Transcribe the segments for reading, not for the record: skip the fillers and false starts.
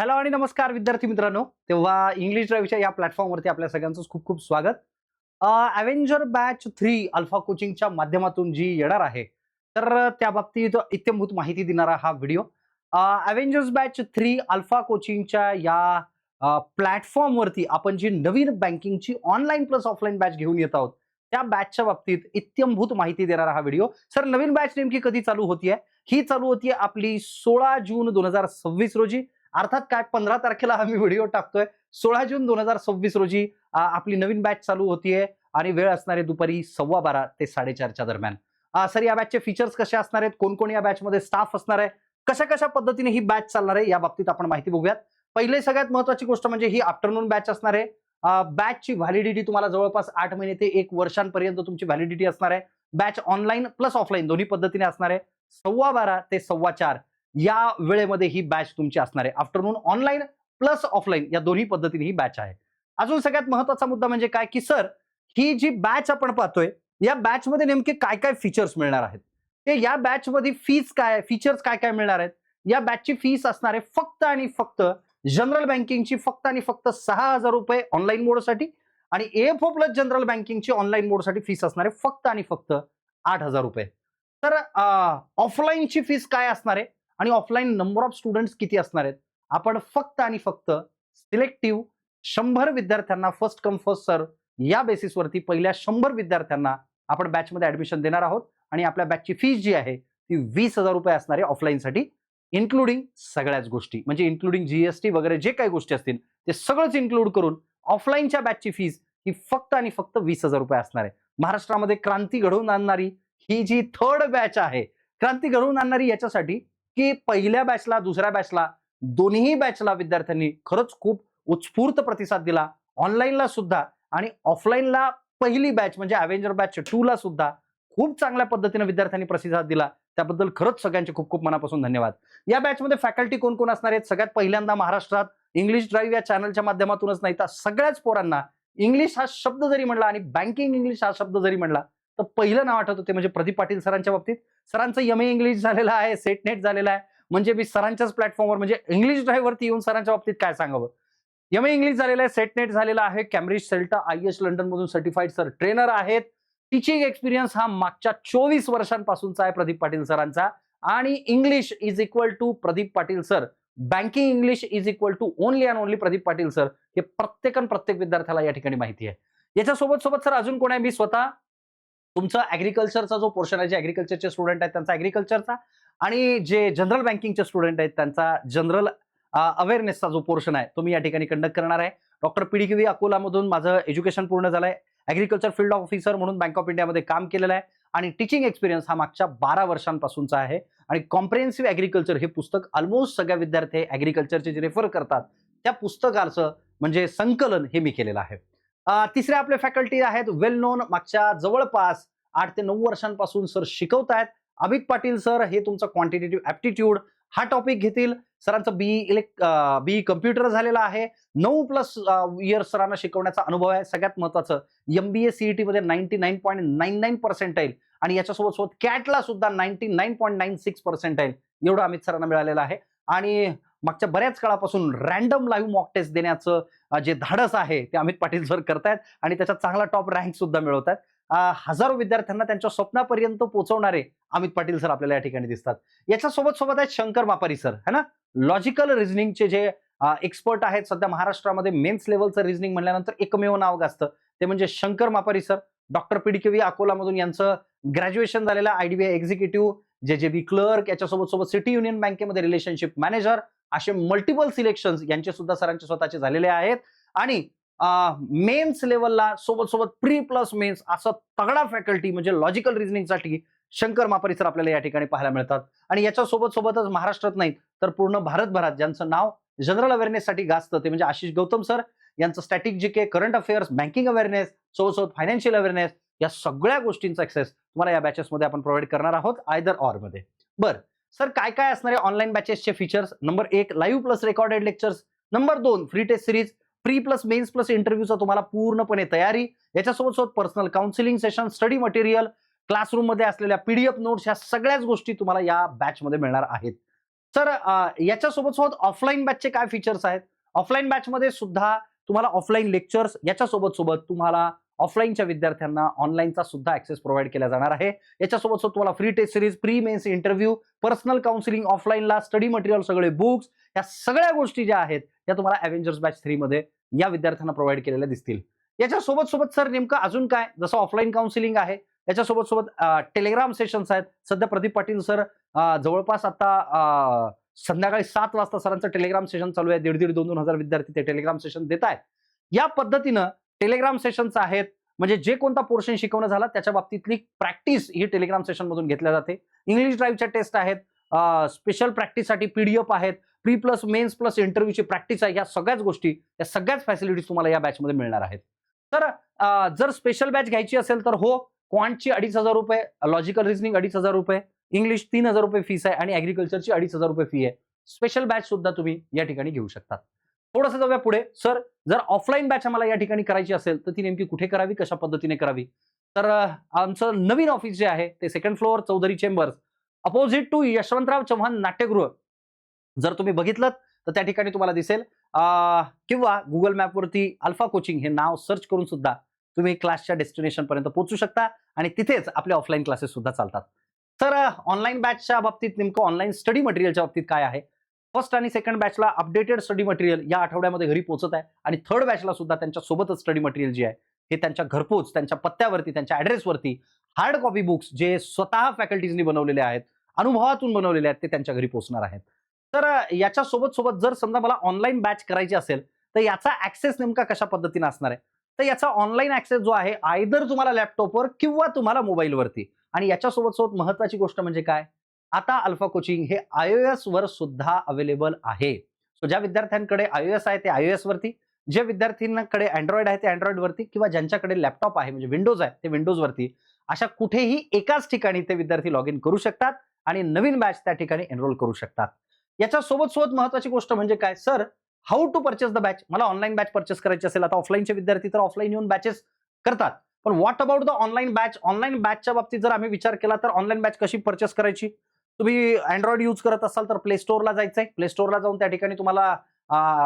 Hello आणि नमस्कार विद्यार्थी मित्रांनो. तेव्हा इंग्लिश ड्राईव्हच्या या प्लॅटफॉर्मवरती आपल्या सगळ्यांचं खूप खूप स्वागत. अव्हेंजर बॅच 3 अल्फा कोचिंगच्या माध्यमातून जी येणार आहे, तर त्या बाबतीत इत्थंभूत माहिती देणारा हा व्हिडिओ. अव्हेंजर्स बॅच 3 अल्फा कोचिंगच्या या प्लॅटफॉर्मवरती आपण जी नवीन बँकिंगची ऑनलाईन प्लस ऑफलाईन बॅच घेऊन येत आहोत, त्या बॅचच्या बाबतीत इत्थंभूत माहिती देणारा हा व्हिडिओ. सर, नवीन बॅच नेमकी कधी चालू होतीये? ही चालू होतीये आपली 16 जून 2026 रोजी. अर्थात काय 15 तारखेला आम्ही व्हिडिओ टाकतोय. 16 जून 2026 रोजी आपली नवीन बॅच चालू होतीये आणि वेळ असणार आहे दुपारी 12:15 ते 4:30च्या दरम्यान. सर, या बॅचचे फीचर्स कसे असणार आहेत, कोण कोण या बॅचमध्ये स्टाफ असणार आहे, कशा कशा पद्धतीने ही बॅच चालणार आहे, या बाबतीत आपण माहिती बघूयात. पहिले सगळ्यात महत्वाची गोष्ट म्हणजे ही आफ्टरनून बॅच असणार आहे. बॅचची व्हॅलिडिटी तुम्हाला जवळपास 8 महिने ते 1 वर्षांपर्यंत तुमची व्हॅलिडिटी असणार आहे. बॅच ऑनलाईन प्लस ऑफलाईन दोन्ही पद्धतीने असणार आहे. 12:15 ते 4:15 या वेळेमध्ये ही बॅच तुमची असणार आहे. आफ्टरनून ऑनलाईन प्लस ऑफलाईन या दोन्ही पद्धतीने ही बॅच आहे. अजून सगळ्यात महत्वाचा मुद्दा म्हणजे काय, की सर, ही जी बॅच आपण पाहतोय, या बॅचमध्ये नेमके काय काय फीचर्स मिळणार आहेत, ते या बॅचमध्ये फीस काय, फीचर्स काय काय मिळणार आहेत. या बॅचची फीस असणार आहे फक्त आणि फक्त जनरल बँकिंगची फक्त आणि फक्त ₹6,000 ऑनलाईन मोडसाठी आणि एएफओ प्लस जनरल बँकिंगची ऑनलाईन मोडसाठी फीस असणार आहे फक्त आणि फक्त ₹8,000. तर ऑफलाईनची फीस काय असणार आहे आणि ऑफलाईन नंबर ऑफ स्टुडंट्स किती असणार आहेत, आपण फक्त आणि फक्त सिलेक्टिव्ह 100 विद्यार्थ्यांना फर्स्ट कम फर्स्ट सर्व या बेसिसवरती पहिल्या 100 विद्यार्थ्यांना आपण बॅचमध्ये ऍडमिशन देणार आहोत आणि आपल्या बॅचची फीस जी आहे ती ₹20,000 असणार आहे ऑफलाईनसाठी, इन्क्लुडिंग सगळ्याच गोष्टी, म्हणजे इन्क्लुडिंग जीएसटी वगैरे जे काही गोष्टी असतील ते सगळंच इन्क्लूड करून ऑफलाईनच्या बॅचची फीस ही फक्त आणि फक्त ₹20,000 असणार आहे. महाराष्ट्रामध्ये क्रांती घडवून आणणारी ही जी थर्ड बॅच आहे, क्रांती घडवून आणणारी याच्यासाठी की पहिल्या बॅचला दुसऱ्या बॅचला दोन्ही बॅचला विद्यार्थ्यांनी खरंच खूप उत्स्फूर्त प्रतिसाद दिला. ऑनलाईनला सुद्धा आणि ऑफलाईनला पहिली बॅच म्हणजे अव्हेंजर बॅच 2 ला सुद्धा खूप चांगल्या पद्धतीने विद्यार्थ्यांनी प्रतिसाद दिला. त्याबद्दल खरंच सगळ्यांचे खूप खूप मनापासून धन्यवाद. या बॅचमध्ये फॅकल्टी कोण कोण असणार आहेत, सगळ्यात पहिल्यांदा महाराष्ट्रात इंग्लिश ड्राईव्ह या चॅनलच्या माध्यमातूनच नाही तर सगळ्याच पोरांना इंग्लिश हा शब्द जरी म्हणला आणि बँकिंग इंग्लिश हा शब्द जरी म्हणला तर पहिलं नाव आठवतं ते म्हणजे प्रदीप पाटील सरांच्या बाबतीत. सरांचं एमए इंग्लिश झालेलं आहे, सेट नेट झालेलं आहे. म्हणजे मी सरांच्याच प्लॅटफॉर्मवर म्हणजे इंग्लिश ड्राईव्हवरती येऊन सरांच्या बाबतीत काय सांगावं. एमए इंग्लिश झालेलं आहे, सेट नेट झालेला आहे, कॅम्ब्रिज सेल्टा आयएस लंडन मधून सर्टिफाईड सर ट्रेनर आहेत. टीचिंग एक्सपिरियन्स हा मागच्या 24 वर्षांपासूनचा आहे प्रदीप पाटील सरांचा. आणि English is equal to Pradeep Patil sir, banking English is equal to only and only Pradeep Patil sir, हे प्रत्येक विद्यार्थ्याला या ठिकाणी माहिती आहे. याच्यासोबत सोबत सर अजून कोण आहे, मी स्वतः तुमचा ऍग्रिकल्चरचा जो पोर्शन आहे, जे ऍग्रिकल्चरचे स्टुडंट आहेत त्यांचा ऍग्रिकल्चरचा आणि जे जनरल बँकिंगचे स्टुडंट आहेत त्यांचा जनरल अवेअरनेसचा जो पोर्शन आहे तो मी या ठिकाणी कंडक्ट करणार आहे. डॉक्टर पीडीकेव्ही अकोलामधून माझं एज्युकेशन पूर्ण झालंय. ऍग्रिकल्चर फील्ड ऑफिसर म्हणून बँक ऑफ इंडियामध्ये काम केलेलं आहे आणि टीचिंग एक्सपिरियन्स हा मागच्या 12 वर्षांपासूनचा आहे. आणि कॉम्प्रिहेन्सिव्ह ऍग्रिकल्चर हे पुस्तक ऑलमोस्ट सगळ्या विद्यार्थी ऍग्रिकल्चरचे जे रेफर करतात त्या पुस्तकाचं म्हणजे संकलन हे मी केलेलं आहे. तिसरे आपले फॅकल्टी आहेत वेल नोन, मागच्या जवळपास 8 ते 9 वर्षांपासून सर शिकवतायत. अमित पाटील सर हे तुमचा क्वांटिटेटिव्ह ऍप्टिट्यूड हा टॉपिक घेतील. सरांचं बीई कम्प्युटर झालेला आहे. 9+ इयर्स सरांना शिकवण्याचा अनुभव आहे. सगळ्यात महत्वाचं एमबीए सीईटी मध्ये 99.99% आणि याच्यासोबत सोबत कॅटला सुद्धा 99.96% एवढं अमित सरांना मिळालेलं आहे. आणि मागच्या बऱ्याच काळापासून रॅन्डम लाईव्ह मॉक टेस्ट देण्याचं जे धाडस आहे ते अमित पाटील सर करतायत आणि त्याच्यात चांगला टॉप रँक सुद्धा मिळवतात. हजारो विद्यार्थ्यांना त्यांच्या स्वप्नापर्यंत पोहोचवणारे अमित पाटील सर आपल्याला या ठिकाणी दिसतात. याच्यासोबत सोबत आहेत शंकर मापारी सर, है ना, लॉजिकल रिझनिंगचे जे एक्सपर्ट आहेत. सध्या महाराष्ट्रामध्ये मेन्स लेवलचं रिझनिंग म्हणल्यानंतर एकमेव नाव गाजतं ते म्हणजे शंकर मापारी सर. डॉक्टर पीडीकेव्ही अकोलामधून यांचं ग्रॅज्युएशन झालेलं, आयडीबीआय एक्झिक्युटिव्ह, जेजेबी क्लर्क, याच्यासोबत सोबत सिटी युनियन बँकेमध्ये रिलेशनशिप मॅनेजर, असे मल्टिपल सिलेक्शन्स यांचे सुद्धा सरांचे स्वतःचे झालेले आहेत. आणि मेन्स लेवलला सोबत सोबत प्री प्लस मेन्स असं तगडा फॅकल्टी म्हणजे लॉजिकल रिझनिंगसाठी शंकर मापारी सर आपल्याला या ठिकाणी पाहायला मिळतात. आणि याच्यासोबत सोबतच महाराष्ट्रात नाही तर पूर्ण भारतभरात ज्यांचं नाव जनरल अवेअरनेससाठी गाजतं ते म्हणजे आशिष गौतम सर. यांचं static GK, current affairs, banking awareness, सोबत फायनान्शियल अवेअरनेस या सगळ्या गोष्टींचा एक्सेस तुम्हाला या बॅचेसमध्ये आपण प्रोव्हाइड करणार आहोत आयदर ऑर मध्ये. बरं सर, काय काय असणारे ऑनलाईन बॅचेसचे features? Number 1 live plus recorded lectures. Number 2 free test series, pre plus mains plus इंटरव्ह्यूचा तुम्हाला पूर्णपणे तयारी. याच्यासोबत सोबत personal counselling session, study material, classroom मध्ये असलेल्या पीडीएफ नोट्स, या सगळ्याच गोष्टी तुम्हाला या बॅच मध्ये मिळणार आहेत. सर याच्यासोबत सोबत ऑफलाईन बॅचचे काय फीचर्स आहेत? ऑफलाईन बॅचमध्ये सुद्धा तुम्हाला ऑफलाईन लेक्चर्स याच्यासोबत सोबत तुम्हाला ऑफलाईनच्या विद्यार्थ्यांना ऑनलाईनचा सुद्धा ऍक्सेस प्रोव्हाइड केला जाणार आहे. याच्यासोबत सोबत तुम्हाला free test series, pre mains interview, personal counselling ऑफलाईनला, स्टडी मटेरियल, सगळे बुक्स, या सगळ्या गोष्टी ज्या आहेत त्या तुम्हाला अव्हेंजर्स बॅच 3 मध्ये या विद्यार्थ्यांना प्रोव्हाइड केलेल्या दिसतील. याच्यासोबत सोबत सर नेमकं अजून काय? जसं ऑफलाईन काउन्सिलिंग आहे, याच्यासोबत सोबत टेलिग्राम सेशन्स आहेत. सध्या प्रदीप पाटील सर जवळपास आता संध्याकाळी 7 वाजता सरांचं टेलिग्राम सेशन चालू आहे. 1,500 2,000 2,000 विद्यार्थी ते टेलिग्राम सेशन देत आहेत. या पद्धतीनं टेलिग्राम सेशन्स आहेत, म्हणजे जे कोणता पोर्शन शिकवणं झाला त्याच्या बाबतीतली प्रॅक्टिस ही टेलिग्राम सेशन मधून घेतल्या जाते. इंग्लिश ड्राईव्हच्या टेस्ट आहेत, स्पेशल प्रॅक्टिससाठी पीडीएफ आहेत, प्री प्लस मेन्स प्लस इंटरव्ह्यूची प्रॅक्टिस आहे. या सगळ्याच गोष्टी, या सगळ्याच फॅसिलिटीज तुम्हाला या बॅचमध्ये मिळणार आहेत. तर जर स्पेशल बॅच घ्यायची असेल तर हो, क्वांटची ₹2,500, लॉजिकल रिझनिंग ₹2,500, इंग्लिश ₹3,000 फीस आहे आणि ऍग्रिकल्चरची ₹2,500 फी आहे. स्पेशल बॅच सुद्धा तुम्ही या ठिकाणी घेऊ शकता. थोडंसं जाऊया पुढे. सर जर ऑफलाईन बॅच आम्हाला या ठिकाणी करायची असेल तर ती नेमकी कुठे करावी, कशा पद्धतीने करावी? तर आमचं नवीन ऑफिस जे आहे ते 2nd floor Chaudhari chambers, opposite to Yashwantrao Chavan नाट्यगृह. जर तुम्ही बघितलं तर त्या ठिकाणी तुम्हाला दिसेल, किंवा गुगल मॅपवरती अल्फा कोचिंग हे नाव सर्च करून सुद्धा तुम्ही क्लासच्या डेस्टिनेशन पर्यंत पोहोचू शकता आणि तिथेच आपले ऑफलाईन क्लासेस सुद्धा चालतात. तर ऑनलाईन बॅचच्या बाबतीत नेमकं ऑनलाईन स्टडी मटेरियलच्या बाबतीत काय आहे? फर्स्ट आणि सेकंड बॅचला अपडेटेड स्टडी मटेरियल या आठवड्यामध्ये घरी पोहोचत आहे आणि थर्ड बॅचला सुद्धा त्यांच्या सोबतच स्टडी मटेरियल जे आहे हे त्यांच्या घरपोच, त्यांच्या पत्त्यावरती, त्यांच्या ऍड्रेसवरती हार्ड कॉपी बुक्स जे स्वतः फॅकल्टीजनी बनवलेले आहेत, अनुभवातून बनवलेले आहेत, ते त्यांच्या घरी पोहोचणार आहेत. तर याच्या सोबत सोबत जर समजा मला ऑनलाईन बॅच करायची असेल तर याचा ऍक्सेस नेमका कशा पद्धतीने असणार आहे? तर याचा ऑनलाईन ऍक्सेस जो आहे आयदर तुम्हाला लॅपटॉपवर किंवा तुम्हाला मोबाईलवरती. आणि याच्यासोबत सोबत महत्वाची गोष्ट म्हणजे काय? आता अल्फा कोचिंग हे iOS वर सुद्धा अवेलेबल आहे. सो ज्या विद्यार्थ्यांकडे iOS आहे ते iOS वरती, ज्या विद्यार्थ्यांकडे अँड्रॉइड आहे ते अँड्रॉइड वरती, किंवा ज्यांच्याकडे लॅपटॉप आहे म्हणजे विंडोज आहे ते विंडोज वरती, अशा कुठेही एकाच ठिकाणी ते विद्यार्थी लॉग इन करू शकतात आणि नवीन बॅच त्या ठिकाणी एनरोल करू शकतात. याच्या सोबत सोबत महत्वाची गोष्ट म्हणजे काय? Sir how to purchase the batch. मला ऑनलाईन बॅच परचेस करायची असेल, आता ऑफलाईनचे विद्यार्थी तर ऑफलाईन येऊन बॅचेस करतात, पण what about the online batch? Online बॅचच्या बाबतीत जर आम्ही विचार केला तर ऑनलाईन बॅच कशी परचेस करायची? तुम्ही अँड्रॉइड यूज करत असाल तर प्ले स्टोअरला जायचंय. प्ले स्टोअरला जाऊन त्या ठिकाणी तुम्हाला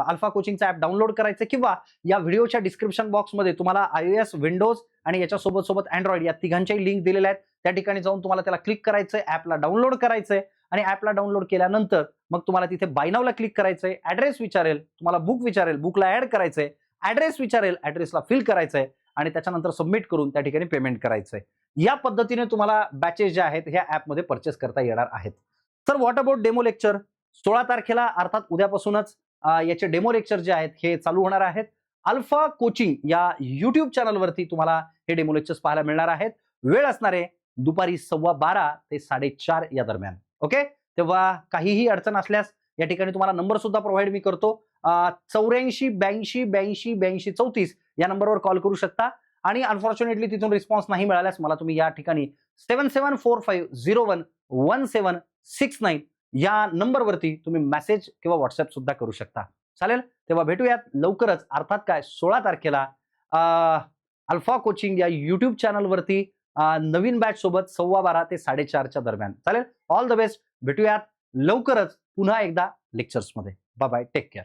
अल्फा कोचिंगचा ऍप डाउनलोड करायचं, किंवा या व्हिडिओच्या डिस्क्रिप्शन बॉक्समध्ये तुम्हाला iOS, विंडोज आणि याच्यासोबत सोबत अँड्रॉइड या तिघांच्याही लिंक दिलेल्या आहेत. त्या ठिकाणी जाऊन तुम्हाला त्याला क्लिक करायचंय, ऍपला डाउनलोड करायचंय आणि ऍपला डाउनलोड केल्यानंतर मग तुम्हाला तिथे बाय नावला क्लिक करायचंय. ऍड्रेस विचारेल, तुम्हाला बुक विचारेल, बुकला ऍड करायचंय, ऍड्रेस विचारेल, ऍड्रेसला फिल करायचंय आणि त्याच्यानंतर सबमिट करून त्या ठिकाणी पेमेंट करायचंय. या पद्धतीने तुम्हाला बॅचेस ज्या आहेत ह्या ऍपमध्ये परचेस करता येणार आहेत. तर व्हॉट अबाउट डेमो लेक्चर? 16 तारखेला अर्थात उद्यापासूनच याचे डेमो लेक्चर जे आहेत हे चालू होणार आहेत. अल्फा कोचिंग या युट्यूब चॅनलवरती तुम्हाला हे डेमो लेक्चर्स पाहायला मिळणार आहेत. वेळ असणार आहे दुपारी 12:15 ते 4:30 या दरम्यान. ओके, तेव्हा काहीही अडचण असल्यास या ठिकाणी तुम्हाला नंबर सुद्धा प्रोव्हाइड मी करतो. 84 82 82 82 34 या नंबरवर कॉल करू शकता आणि अनफॉर्च्युनेटली तिथून रिस्पॉन्स नाही मिळाल्यास मला तुम्ही या ठिकाणी 7745011769 या नंबरवरती तुम्ही मेसेज किंवा व्हॉट्सअप सुद्धा करू शकता. चालेल, तेव्हा भेटूयात लवकरच, अर्थात काय 16 तारखेला अल्फा कोचिंग या युट्यूब चॅनलवरती नवीन बॅच सोबत 12:15 ते 4:30 दरम्यान. चालेल, ऑल द बेस्ट. भेटूयात लवकरच पुन्हा एकदा लेक्चर्समध्ये. Bye bye, take care.